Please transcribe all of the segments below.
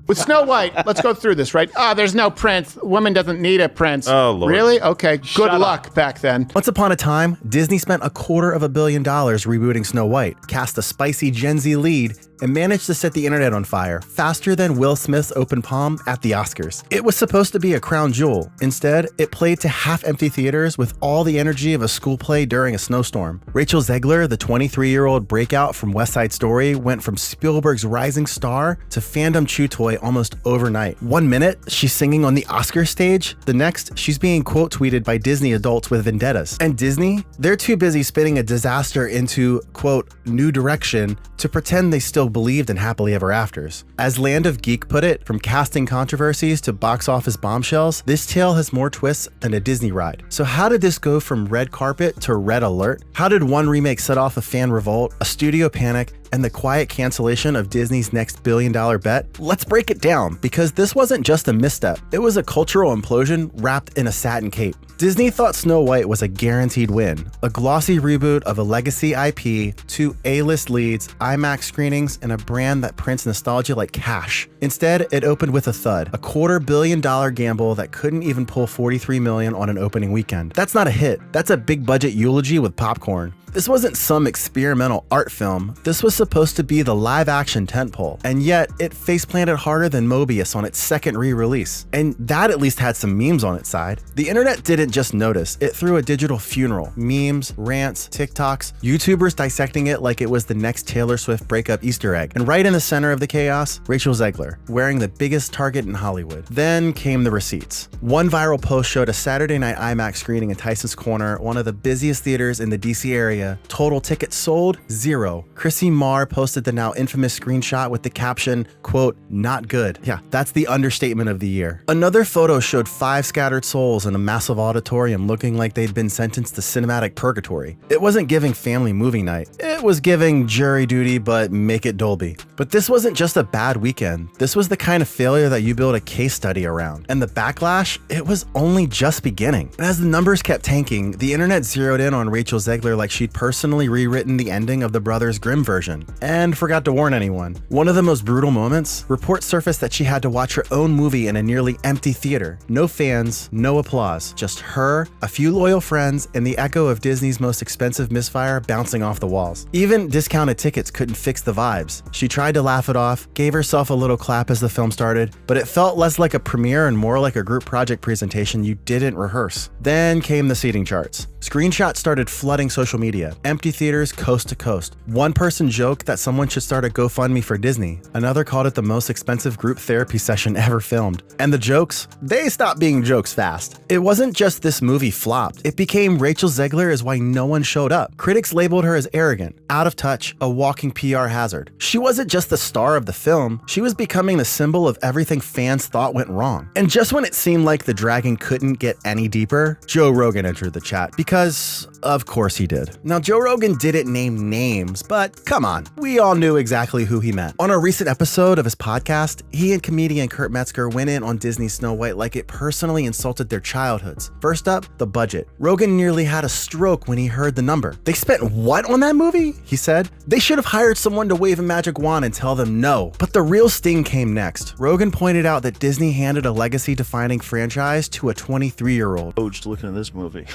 With Snow White, let's go through this, right? There's no prince. Woman doesn't need a prince. Oh, Lord. Really? Okay, good luck back then. Once upon a time, Disney spent $250 million rebooting Snow White, cast a spicy Gen Z lead, and managed to set the internet on fire faster than Will Smith's open palm at the Oscars. It was supposed to be a crown jewel. Instead, it played to half-empty theaters with all the energy of a school play during a snowstorm. Rachel Zegler, the 23-year-old breakout from West Side Story, went from Spielberg's rising star to fandom chew toy almost overnight. 1 minute, she's singing on the Oscar stage. The next, she's being quote tweeted by Disney adults with vendettas. And Disney, they're too busy spinning a disaster into, quote, new direction to pretend they still believed in happily ever afters. As Land of Geek put it, from casting controversies to box office bombshells, this tale has more twists than a Disney ride. So how did this go from red carpet to red alert? How did one remake set off a fan revolt, a studio panic, and the quiet cancellation of Disney's next billion-dollar bet? Let's break it down, because this wasn't just a misstep. It was a cultural implosion wrapped in a satin cape. Disney thought Snow White was a guaranteed win, a glossy reboot of a legacy IP, 2 A-list leads, IMAX screenings, and a brand that prints nostalgia like cash. Instead, it opened with a thud, a $250 million gamble that couldn't even pull $43 million on an opening weekend. That's not a hit. That's a big-budget eulogy with popcorn. This wasn't some experimental art film. This was supposed to be the live-action tentpole, and yet it face-planted harder than Mobius on its second re-release. And that at least had some memes on its side. The internet didn't just notice, it threw a digital funeral. Memes, rants, TikToks, YouTubers dissecting it like it was the next Taylor Swift breakup Easter egg. And right in the center of the chaos, Rachel Zegler, wearing the biggest target in Hollywood. Then came the receipts. One viral post showed a Saturday night IMAX screening in Tyson's Corner, one of the busiest theaters in the DC area. Total tickets sold, 0. Chrissy Marr posted the now infamous screenshot with the caption, quote, not good. Yeah, that's the understatement of the year. Another photo showed 5 scattered souls in a massive auditorium looking like they'd been sentenced to cinematic purgatory. It wasn't giving family movie night. It was giving jury duty, but make it Dolby. But this wasn't just a bad weekend. This was the kind of failure that you build a case study around. And the backlash, it was only just beginning. And as the numbers kept tanking, the internet zeroed in on Rachel Zegler like she'd personally rewritten the ending of the Brothers Grimm version, and forgot to warn anyone. One of the most brutal moments, reports surfaced that she had to watch her own movie in a nearly empty theater. No fans, no applause, just her, a few loyal friends, and the echo of Disney's most expensive misfire bouncing off the walls. Even discounted tickets couldn't fix the vibes. She tried to laugh it off, gave herself a little clap as the film started, but it felt less like a premiere and more like a group project presentation you didn't rehearse. Then came the seating charts. Screenshots started flooding social media. Empty theaters coast to coast. One person joked that someone should start a GoFundMe for Disney. Another called it the most expensive group therapy session ever filmed. And the jokes? They stopped being jokes fast. It wasn't just this movie flopped. It became Rachel Zegler is why no one showed up. Critics labeled her as arrogant, out of touch, a walking PR hazard. She wasn't just the star of the film, she was becoming the symbol of everything fans thought went wrong. And just when it seemed like the dragon couldn't get any deeper, Joe Rogan entered the chat, because of course he did. Now, Joe Rogan didn't name names, but come on, we all knew exactly who he meant. On a recent episode of his podcast, he and comedian Kurt Metzger went in on Disney's Snow White like it personally insulted their childhoods. First up, the budget. Rogan nearly had a stroke when he heard the number. They spent what on that movie? He said. They should have hired someone to wave a magic wand and tell them no. But the real sting came next. Rogan pointed out that Disney handed a legacy-defining franchise to a 23-year-old. Looking at this movie.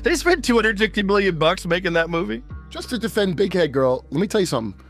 They spent $260 million making that movie. Just to defend Big Head Girl, let me tell you something.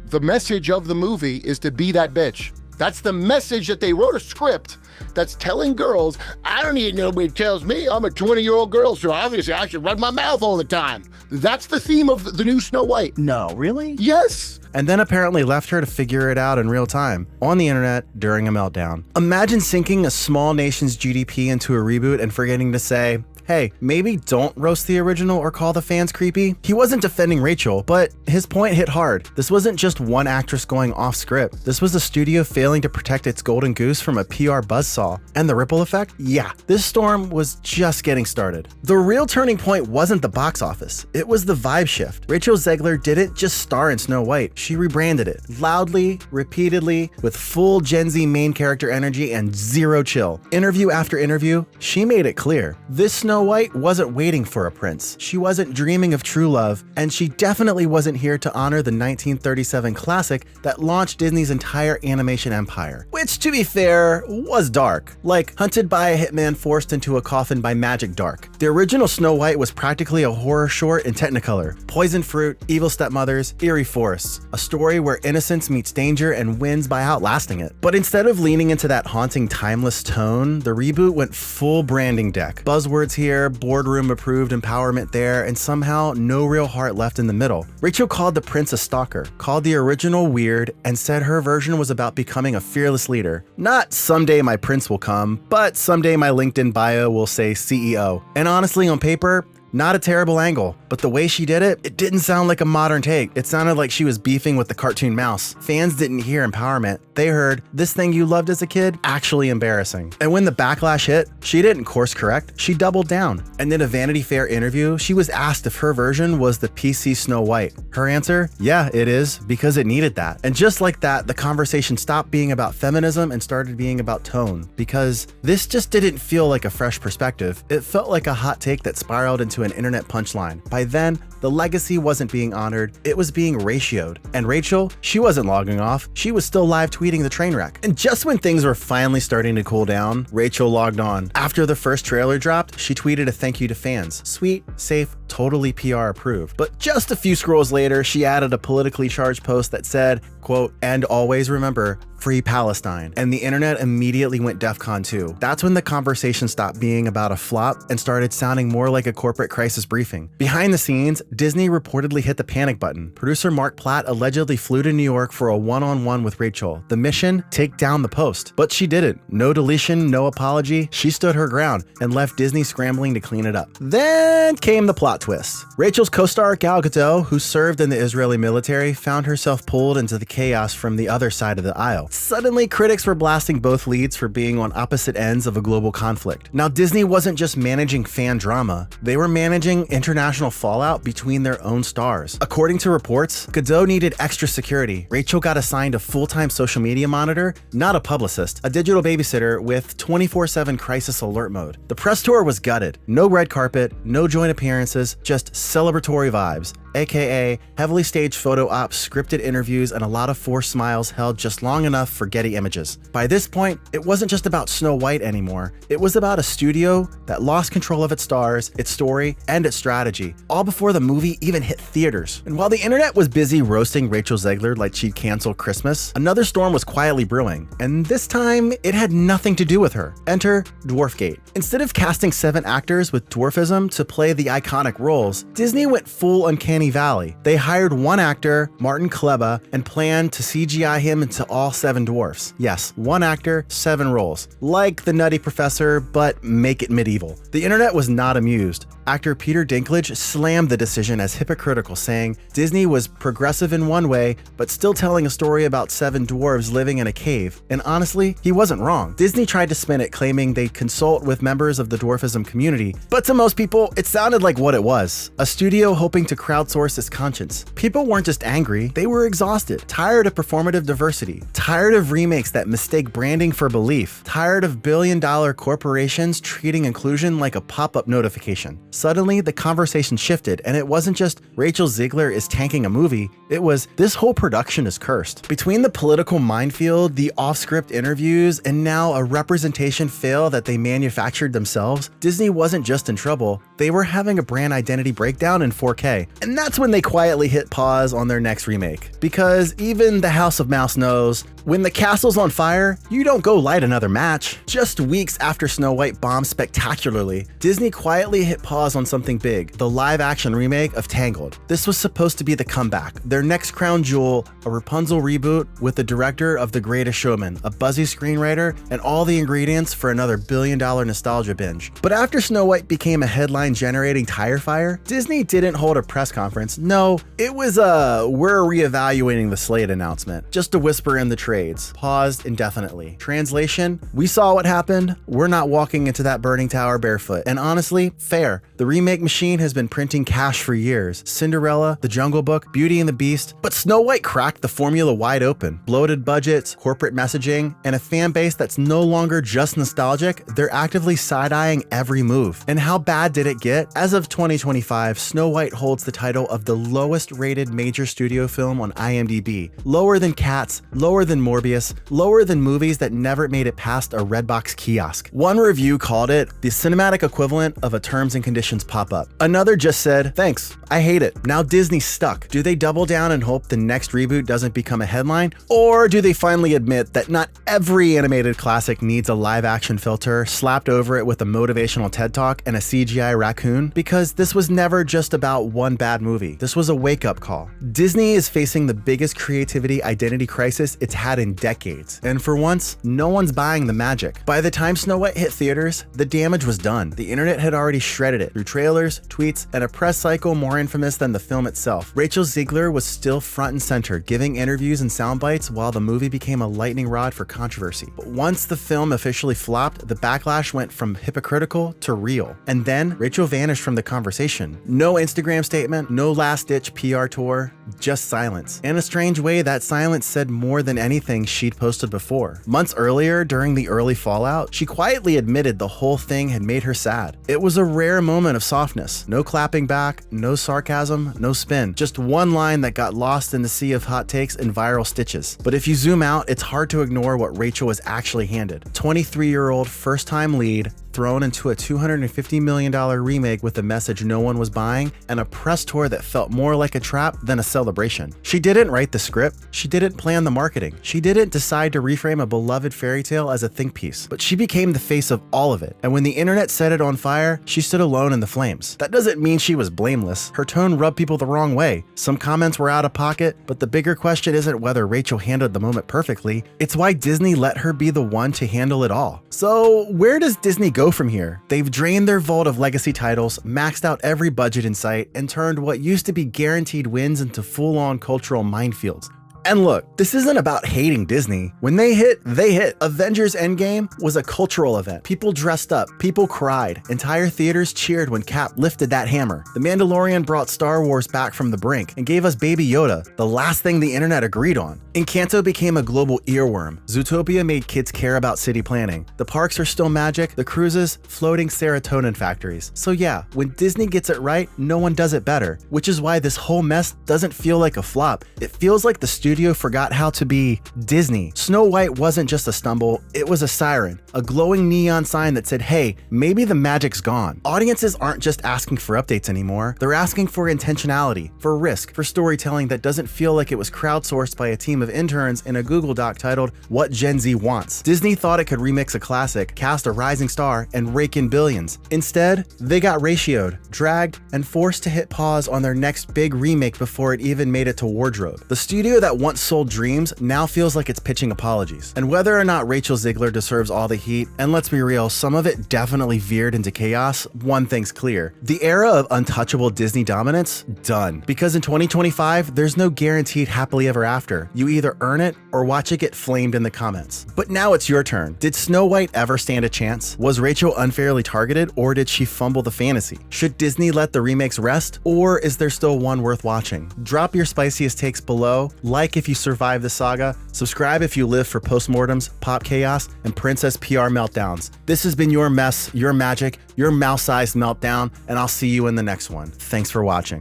The message of the movie is to be that bitch. That's the message that they wrote a script that's telling girls, I don't need nobody tells me I'm a 20-year-old girl, so obviously I should run my mouth all the time. That's the theme of the new Snow White. No, really? Yes. And then apparently left her to figure it out in real time, on the internet, during a meltdown. Imagine sinking a small nation's GDP into a reboot and forgetting to say, hey, maybe don't roast the original or call the fans creepy. He wasn't defending Rachel, but his point hit hard. This wasn't just one actress going off script. This was the studio failing to protect its golden goose from a PR buzzsaw. And the ripple effect? Yeah, this storm was just getting started. The real turning point wasn't the box office. It was the vibe shift. Rachel Zegler didn't just star in Snow White. She rebranded it, loudly, repeatedly, with full Gen Z main character energy and zero chill. Interview after interview, she made it clear. This Snow Snow White wasn't waiting for a prince. She wasn't dreaming of true love, and she definitely wasn't here to honor the 1937 classic that launched Disney's entire animation empire. Which, to be fair, was dark. Like Hunted by a Hitman Forced into a Coffin by Magic dark. The original Snow White was practically a horror short in Technicolor. Poison fruit, evil stepmothers, eerie forests. A story where innocence meets danger and wins by outlasting it. But instead of leaning into that haunting, timeless tone, the reboot went full branding deck. Buzzwords here, boardroom approved empowerment there, and somehow no real heart left in the middle. Rachel called the prince a stalker, called the original weird, and said her version was about becoming a fearless leader. Not someday my prince will come, but someday my LinkedIn bio will say CEO. And honestly, on paper, not a terrible angle, but the way she did it, it didn't sound like a modern take. It sounded like she was beefing with the cartoon mouse. Fans didn't hear empowerment. They heard, this thing you loved as a kid, actually embarrassing. And when the backlash hit, she didn't course correct, she doubled down. And in a Vanity Fair interview, she was asked if her version was the PC Snow White. Her answer, yeah, it is, because it needed that. And just like that, the conversation stopped being about feminism and started being about tone, because this just didn't feel like a fresh perspective. It felt like a hot take that spiraled into an internet punchline. By then, the legacy wasn't being honored, it was being ratioed. And Rachel, she wasn't logging off, she was still live tweeting the train wreck. And just when things were finally starting to cool down, Rachel logged on. After the first trailer dropped, she tweeted a thank you to fans. Sweet, safe, totally PR approved. But just a few scrolls later, she added a politically charged post that said, quote, and always remember, free Palestine. And the internet immediately went DEFCON 2. That's when the conversation stopped being about a flop and started sounding more like a corporate crisis briefing. Behind the scenes, Disney reportedly hit the panic button. Producer Mark Platt allegedly flew to New York for a one-on-one with Rachel. The mission? Take down the post. But she didn't. No deletion, no apology. She stood her ground and left Disney scrambling to clean it up. Then came the plot twist. Rachel's co-star Gal Gadot, who served in the Israeli military, found herself pulled into the chaos from the other side of the aisle. Suddenly, critics were blasting both leads for being on opposite ends of a global conflict. Now, Disney wasn't just managing fan drama, they were managing international fallout between their own stars. According to reports, Gadot needed extra security. Rachel got assigned a full-time social media monitor, not a publicist, a digital babysitter with 24/7 crisis alert mode. The press tour was gutted. No red carpet, no joint appearances, just celebratory vibes. AKA heavily staged photo ops, scripted interviews, and a lot of forced smiles held just long enough for Getty Images. By this point, it wasn't just about Snow White anymore. It was about a studio that lost control of its stars, its story, and its strategy, all before the movie even hit theaters. And while the internet was busy roasting Rachel Zegler like she'd canceled Christmas, another storm was quietly brewing, and this time, it had nothing to do with her. Enter Dwarfgate. Instead of casting 7 actors with dwarfism to play the iconic roles, Disney went full uncanny valley. They hired one actor, Martin Kleba, and planned to CGI him into all 7 dwarfs. Yes, one actor, 7 roles. Like the Nutty Professor, but make it medieval. The internet was not amused. Actor Peter Dinklage slammed the decision as hypocritical, saying Disney was progressive in one way, but still telling a story about 7 dwarves living in a cave. And honestly, he wasn't wrong. Disney tried to spin it, claiming they'd consult with members of the dwarfism community, but to most people, it sounded like what it was: a studio hoping to crowdsource its conscience. People weren't just angry, they were exhausted, tired of performative diversity, tired of remakes that mistake branding for belief, tired of billion-dollar corporations treating inclusion like a pop-up notification. Suddenly, the conversation shifted, and it wasn't just Rachel Zegler is tanking a movie, it was this whole production is cursed. Between the political minefield, the off-script interviews, and now a representation fail that they manufactured themselves, Disney wasn't just in trouble, they were having a brand identity breakdown in 4K. And that's when they quietly hit pause on their next remake. Because even the House of Mouse knows, when the castle's on fire, you don't go light another match. Just weeks after Snow White bombed spectacularly, Disney quietly hit pause on something big, the live-action remake of Tangled. This was supposed to be the comeback, their next crown jewel, a Rapunzel reboot with the director of The Greatest Showman, a buzzy screenwriter, and all the ingredients for another billion-dollar nostalgia binge. But after Snow White became a headline-generating tire fire, Disney didn't hold a press conference. No, it was a "we're reevaluating the slate" announcement, just a whisper in the trades, paused indefinitely. Translation: we saw what happened, we're not walking into that burning tower barefoot. And honestly, fair. The remake machine has been printing cash Backlash for years. Cinderella, The Jungle Book, Beauty and the Beast. But Snow White cracked the formula wide open. Bloated budgets, corporate messaging, and a fan base that's no longer just nostalgic, they're actively side-eyeing every move. And how bad did it get? As of 2025, Snow White holds the title of the lowest rated major studio film on IMDb. Lower than Cats, lower than Morbius, lower than movies that never made it past a Redbox kiosk. One review called it the cinematic equivalent of a terms and conditions pop-up. Another just said, thanks, I hate it. Now Disney's stuck. Do they double down and hope the next reboot doesn't become a headline? Or do they finally admit that not every animated classic needs a live action filter slapped over it with a motivational TED Talk and a CGI raccoon? Because this was never just about one bad movie. This was a wake-up call. Disney is facing the biggest creativity identity crisis it's had in decades. And for once, no one's buying the magic. By the time Snow White hit theaters, the damage was done. The internet had already shredded it through trailers, tweets, and a press cycle more infamous than the film itself. Rachel Zegler was still front and center, giving interviews and sound bites while the movie became a lightning rod for controversy. But once the film officially flopped, the backlash went from hypocritical to real. And then Rachel vanished from the conversation. No Instagram statement, no last-ditch PR tour, just silence. In a strange way, that silence said more than anything she'd posted before. Months earlier, during the early fallout, she quietly admitted the whole thing had made her sad. It was a rare moment of softness. No clapping back, no sarcasm, no spin. Just one line that got lost in the sea of hot takes and viral stitches. But if you zoom out, it's hard to ignore what Rachel was actually handed. 23-year-old first-time lead, thrown into a $250 million remake with a message no one was buying, and a press tour that felt more like a trap than a celebration. She didn't write the script, she didn't plan the marketing, she didn't decide to reframe a beloved fairy tale as a think piece, but she became the face of all of it. And when the internet set it on fire, she stood alone in the flames. That doesn't mean she was blameless. Her tone rubbed people the wrong way. Some comments were out of pocket, but the bigger question isn't whether Rachel handled the moment perfectly, it's why Disney let her be the one to handle it all. So where does Disney go from here? They've drained their vault of legacy titles, maxed out every budget in sight, and turned what used to be guaranteed wins into full-on cultural minefields. And look, this isn't about hating Disney. When they hit, they hit. Avengers Endgame was a cultural event. People dressed up, people cried. Entire theaters cheered when Cap lifted that hammer. The Mandalorian brought Star Wars back from the brink and gave us Baby Yoda, the last thing the internet agreed on. Encanto became a global earworm. Zootopia made kids care about city planning. The parks are still magic, the cruises, floating serotonin factories. So yeah, when Disney gets it right, no one does it better, which is why this whole mess doesn't feel like a flop. It feels like the studio forgot how to be Disney. Snow White wasn't just a stumble, it was a siren, a glowing neon sign that said, hey, maybe the magic's gone. Audiences aren't just asking for updates anymore, they're asking for intentionality, for risk, for storytelling that doesn't feel like it was crowdsourced by a team of interns in a Google Doc titled, What Gen Z Wants. Disney thought it could remix a classic, cast a rising star, and rake in billions. Instead, they got ratioed, dragged, and forced to hit pause on their next big remake before it even made it to wardrobe. The studio that once sold dreams now feels like it's pitching apologies. And whether or not Rachel Zegler deserves all the heat, and let's be real, some of it definitely veered into chaos, one thing's clear. The era of untouchable Disney dominance, done. Because in 2025, there's no guaranteed happily ever after. You either earn it or watch it get flamed in the comments. But now it's your turn. Did Snow White ever stand a chance? Was Rachel unfairly targeted, or did she fumble the fantasy? Should Disney let the remakes rest, or is there still one worth watching? Drop your spiciest takes below, like if you survive the saga, subscribe if you live for postmortems, pop chaos, and princess PR meltdowns. This has been your mess, your magic, your mouse-sized meltdown, and I'll see you in the next one. Thanks for watching.